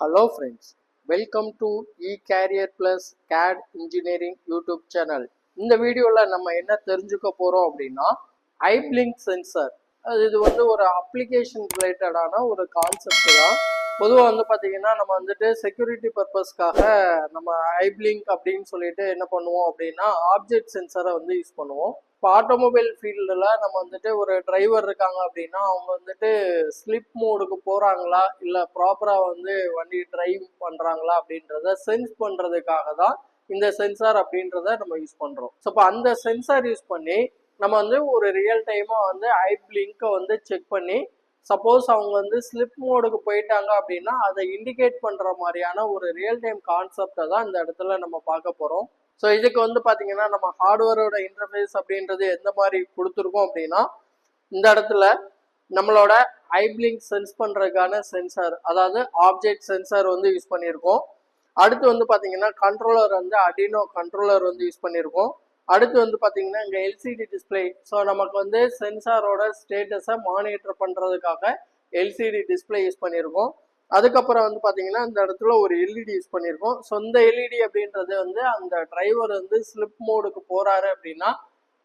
Hello friends, welcome to eCarrier Plus CAD Engineering YouTube channel. இந்த வீடியோவில் நம்ம என்ன தெரிஞ்சுக்க போகிறோம் அப்படின்னா ஐப்ளிங்க் சென்சார். இது ஒரு அப்ளிகேஷன் ரிலேட்டடான ஒரு கான்செப்ட் தான். பொதுவாக பார்த்தீங்கன்னா நம்ம செக்யூரிட்டி பர்பஸ்க்காக நம்ம ஐப்ளிங்க் அப்படின்னு சொல்லிட்டு என்ன பண்ணுவோம் அப்படின்னா ஆப்ஜெக்ட் சென்சாரை யூஸ் பண்ணுவோம். இப்போ ஆட்டோமொபைல் ஃபீல்டில் நம்ம ஒரு டிரைவர் இருக்காங்க அப்படின்னா அவங்க ஸ்லிப் மோடுக்கு போகிறாங்களா இல்லை ப்ராப்பராக வண்டி டிரைவ் பண்ணுறாங்களா அப்படின்றத சென்ஸ் பண்ணுறதுக்காக தான் இந்த சென்சார் அப்படின்றத நம்ம யூஸ் பண்ணுறோம். ஸோ இப்போ அந்த சென்சார் யூஸ் பண்ணி நம்ம ஒரு ரியல் டைமாக ஐப்ளிங்கை செக் பண்ணி சப்போஸ் அவங்க ஸ்லிப் மோடுக்கு போயிட்டாங்க அப்படின்னா அதை இண்டிகேட் பண்ணுற மாதிரியான ஒரு ரியல் டைம் கான்செப்டை தான் இந்த இடத்துல நம்ம பார்க்க போகிறோம். ஸோ இதுக்கு பார்த்தீங்கன்னா நம்ம ஹார்ட்வேரோட இன்டர்ஃபேஸ் அப்படின்றது எந்த மாதிரி கொடுத்துருக்கோம் அப்படின்னா இந்த இடத்துல நம்மளோட ஐப்ளிங்க் சென்ஸ் பண்ணுறதுக்கான சென்சார், அதாவது ஆப்ஜெக்ட் சென்சார் யூஸ் பண்ணியிருக்கோம். அடுத்து பார்த்தீங்கன்னா கண்ட்ரோலர் அடினோ கண்ட்ரோலர் யூஸ் பண்ணியிருக்கோம். அடுத்து பார்த்தீங்கன்னா இங்கே எல்சிடி டிஸ்பிளே. ஸோ நமக்கு சென்சாரோட ஸ்டேட்டஸை மானிட்டர் பண்ணுறதுக்காக எல்சிடி டிஸ்பிளே யூஸ் பண்ணியிருக்கோம். அதுக்கப்புறம் பார்த்தீங்கன்னா இந்த இடத்துல ஒரு எல்இடி யூஸ் பண்ணியிருக்கோம். ஸோ இந்த எல்இடி அப்படின்றது அந்த டிரைவர் ஸ்லிப் மோடுக்கு போகிறாரு அப்படின்னா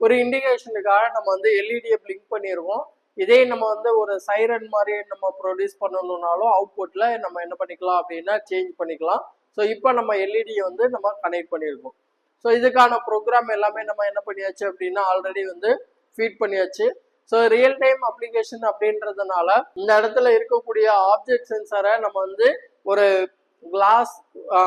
ஒரு இண்டிகேஷனுக்காக நம்ம எல்இடியை பிளிங்க் பண்ணியிருக்கோம். இதே நம்ம ஒரு சைரன் மாதிரி நம்ம ப்ரொடியூஸ் பண்ணணும்னாலும் அவுட்புட்டில் நம்ம என்ன பண்ணிக்கலாம் அப்படின்னா சேஞ்ச் பண்ணிக்கலாம். ஸோ இப்போ நம்ம எல்இடியை நம்ம கனெக்ட் பண்ணியிருக்கோம். ஸோ இதுக்கான ப்ரோக்ராம் எல்லாமே நம்ம என்ன பண்ணியாச்சு அப்படின்னா ஆல்ரெடி ஃபீட் பண்ணியாச்சு. ஸோ ரியல் டைம் அப்ளிகேஷன் அப்படின்றதுனால இந்த இடத்துல இருக்கக்கூடிய ஆப்ஜெக்ட் சென்சாரை நம்ம ஒரு கிளாஸ்,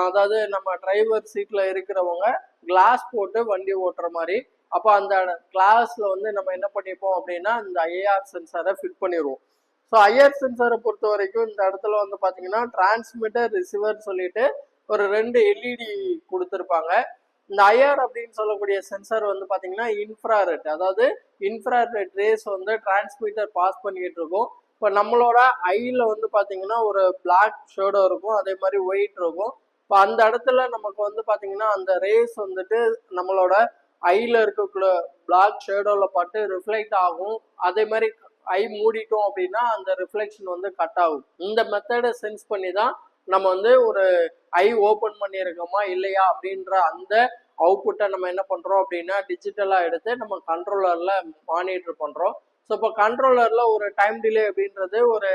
அதாவது நம்ம டிரைவர் சீட்ல இருக்கிறவங்க கிளாஸ் போட்டு வண்டி ஓட்டுற மாதிரி, அப்போ அந்த கிளாஸ்ல நம்ம என்ன பண்ணிப்போம் அப்படின்னா இந்த ஐஆர் சென்சாரை ஃபிட் பண்ணிடுவோம். ஸோ ஐஆர் சென்சாரை பொறுத்த வரைக்கும் இந்த இடத்துல பார்த்தீங்கன்னா டிரான்ஸ்மிட்டர் ரிசீவர் சொல்லிட்டு ஒரு 2 எல்இடி கொடுத்துருப்பாங்க. இந்த ஐஆர் அப்படின்னு சொல்லக்கூடிய சென்சார் பார்த்தீங்கன்னா இன்ஃப்ராரெட், அதாவது இன்ஃப்ராரெட் ரேஸ் டிரான்ஸ்மிட்டர் பாஸ் பண்ணிட்டு இருக்கும். இப்போ நம்மளோட ஐல பார்த்தீங்கன்னா ஒரு பிளாக் ஷேடோ இருக்கும், அதே மாதிரி ஒயிட் இருக்கும். இப்போ அந்த இடத்துல நமக்கு பார்த்தீங்கன்னா அந்த ரேஸ் நம்மளோட ஐல இருக்கக்கூடிய பிளாக் ஷேடோவில் பட்டு ரிஃப்ளெக்ட் ஆகும். அதே மாதிரி ஐ மூடிட்டோம் அப்படின்னா அந்த ரிஃப்ளெக்ஷன் கட் ஆகும். இந்த மெத்தடை சென்ஸ் பண்ணி தான் நம்ம ஒரு ஐ ஓப்பன் பண்ணியிருக்கோமா இல்லையா அப்படின்ற அந்த அவுட்புட்டை நம்ம என்ன பண்ணுறோம் அப்படின்னா டிஜிட்டலாக எடுத்து நம்ம கண்ட்ரோலரில் மானிட்டர் பண்ணுறோம். ஸோ இப்போ கண்ட்ரோலரில் ஒரு டைம் டிலே அப்படின்றது ஒரு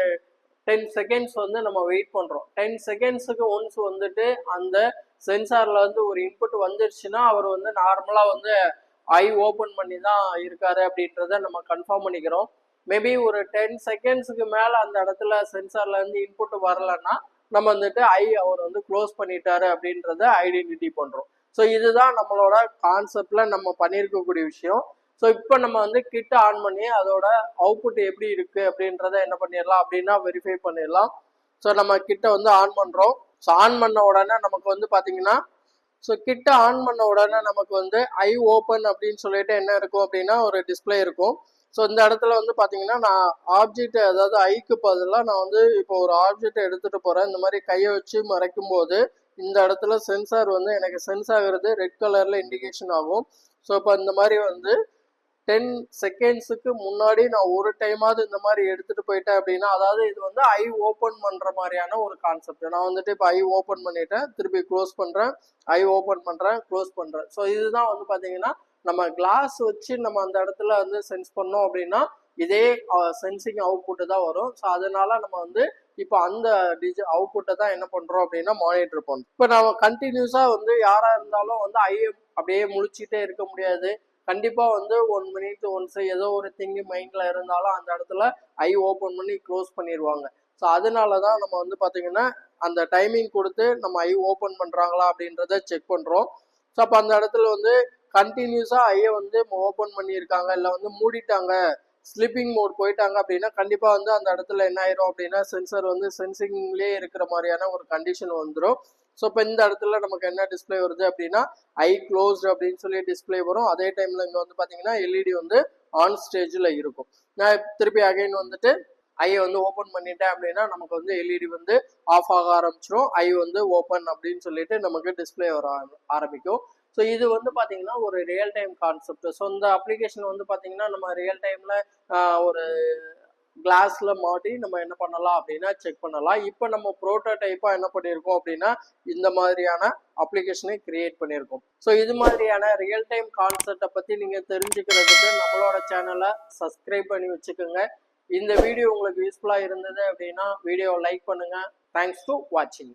10 செகண்ட்ஸ் நம்ம வெயிட் பண்ணுறோம். 10 செகண்ட்ஸுக்கு ஒன்ஸ் அந்த சென்சாரில் ஒரு இன்புட் வந்துருச்சுன்னா அவர் நார்மலாக ஐ ஓப்பன் பண்ணி தான் இருக்காரு அப்படின்றத நம்ம கன்ஃபார்ம் பண்ணிக்கிறோம். மேபி ஒரு 10 செகண்ட்ஸுக்கு மேலே அந்த இடத்துல சென்சார்லேருந்து இன்புட் வரலன்னா நம்ம ஐ அவர் க்ளோஸ் பண்ணிட்டாரு அப்படின்றத ஐடென்டிட்டி பண்ணுறோம். ஸோ இதுதான் நம்மளோட கான்செப்டில் நம்ம பண்ணியிருக்கக்கூடிய விஷயம். ஸோ இப்போ நம்ம கிட்ட ஆன் பண்ணி அதோட அவுட்புட் எப்படி இருக்குது அப்படின்றத என்ன பண்ணிடலாம் அப்படின்னா வெரிஃபை பண்ணிடலாம். ஸோ நம்ம கிட்ட ஆன் பண்ணுறோம். ஸோ ஆன் பண்ண உடனே நமக்கு பார்த்தீங்கன்னா ஸோ கிட்ட ஆன் பண்ண உடனே நமக்கு ஐ ஓப்பன் அப்படின்னு சொல்லிட்டு என்ன இருக்கும் அப்படின்னா ஒரு டிஸ்பிளே இருக்கும். ஸோ இந்த இடத்துல பார்த்தீங்கன்னா நான் ஆப்ஜெக்ட், அதாவது ஐக்கு பதிலாக நான் இப்போ ஒரு ஆப்ஜெக்டை எடுத்துகிட்டு போகிறேன். இந்த மாதிரி கையை வச்சு மறைக்கும் போது இந்த இடத்துல சென்சார் எனக்கு சென்ஸ் ஆகுறது ரெட் கலரில் இண்டிகேஷன் ஆகும். ஸோ இப்போ இந்த மாதிரி 10 செகண்ட்ஸுக்கு முன்னாடி நான் ஒரு டைமாவது இந்த மாதிரி எடுத்துகிட்டு போயிட்டேன் அப்படின்னா, அதாவது இது ஐ ஓப்பன் பண்ணுற மாதிரியான ஒரு கான்செப்ட். நான் இப்போ ஐ ஓப்பன் பண்ணிட்டேன், திருப்பி க்ளோஸ் பண்ணுறேன், ஐ ஓப்பன் பண்ணுறேன், க்ளோஸ் பண்ணுறேன். ஸோ இதுதான் பார்த்தீங்கன்னா நம்ம கிளாஸ் வச்சு நம்ம அந்த இடத்துல சென்ஸ் பண்ணோம் அப்படின்னா இதே சென்சிங் அவுட்புட்டு தான் வரும். ஸோ அதனால நம்ம இப்போ அந்த அவுட்புட்டை தான் என்ன பண்ணுறோம் அப்படின்னா மானிட்டர் பண்ணுறோம். இப்போ நம்ம கண்டினியூஸாக யாராக இருந்தாலும் ஐ அப்படியே முழிச்சிட்டே இருக்க முடியாது. கண்டிப்பாக 1 மினிட் ஒன்ஸ் ஏதோ ஒரு திங்கு மைண்டில் இருந்தாலும் அந்த இடத்துல ஐ ஓப்பன் பண்ணி க்ளோஸ் பண்ணிடுவாங்க. ஸோ அதனால தான் நம்ம பார்த்தீங்கன்னா அந்த டைமிங் கொடுத்து நம்ம ஐ ஓப்பன் பண்ணுறாங்களா அப்படின்றத செக் பண்ணுறோம். ஸோ அப்போ அந்த இடத்துல கண்டினியூஸாக ஐயை ஓப்பன் பண்ணியிருக்காங்க இல்லை மூடிட்டாங்க, ஸ்லிப்பிங் மோட் போயிட்டாங்க அப்படின்னா கண்டிப்பாக அந்த இடத்துல என்ன ஆயிரும் அப்படின்னா சென்சர் சென்சிங்லேயே இருக்கிற மாதிரியான ஒரு கண்டிஷன் வந்துடும். ஸோ இப்போ இந்த இடத்துல நமக்கு என்ன டிஸ்பிளே வருது அப்படின்னா ஐ க்ளோஸ்டு அப்படின்னு சொல்லி டிஸ்பிளே வரும். அதே டைமில் இங்கே பார்த்தீங்கன்னா எல்இடி ஆன் ஸ்டேஜில் இருக்கும். நான் திருப்பி அகைன் ஐயை ஓப்பன் பண்ணிட்டேன் அப்படின்னா நமக்கு எல்இடி ஆஃப் ஆக ஆரம்பிச்சிடும். ஐ ஓப்பன் அப்படின்னு சொல்லிட்டு நமக்கு டிஸ்பிளே வர ஆரம்பிக்கும். ஸோ இது பார்த்தீங்கன்னா ஒரு ரியல் டைம் கான்செப்ட். ஸோ இந்த அப்ளிகேஷன் பார்த்தீங்கன்னா நம்ம ரியல் டைமில் ஒரு கிளாஸ்ல மாட்டி நம்ம என்ன பண்ணலாம் அப்படின்னா செக் பண்ணலாம். இப்போ நம்ம ப்ரோட்டோடைப்பா என்ன பண்ணியிருக்கோம் அப்படின்னா இந்த மாதிரியான அப்ளிகேஷனை கிரியேட் பண்ணியிருக்கோம். ஸோ இது மாதிரியான ரியல் டைம் கான்செப்டை பற்றி நீங்கள் தெரிஞ்சுக்கிறதுக்கு நம்மளோட சேனலை சப்ஸ்கிரைப் பண்ணி வச்சுக்கோங்க. இந்த வீடியோ உங்களுக்கு யூஸ்ஃபுல்லாக இருந்தது அப்படின்னா வீடியோவை லைக் பண்ணுங்கள். தேங்க்ஸ் டு வாட்சிங்.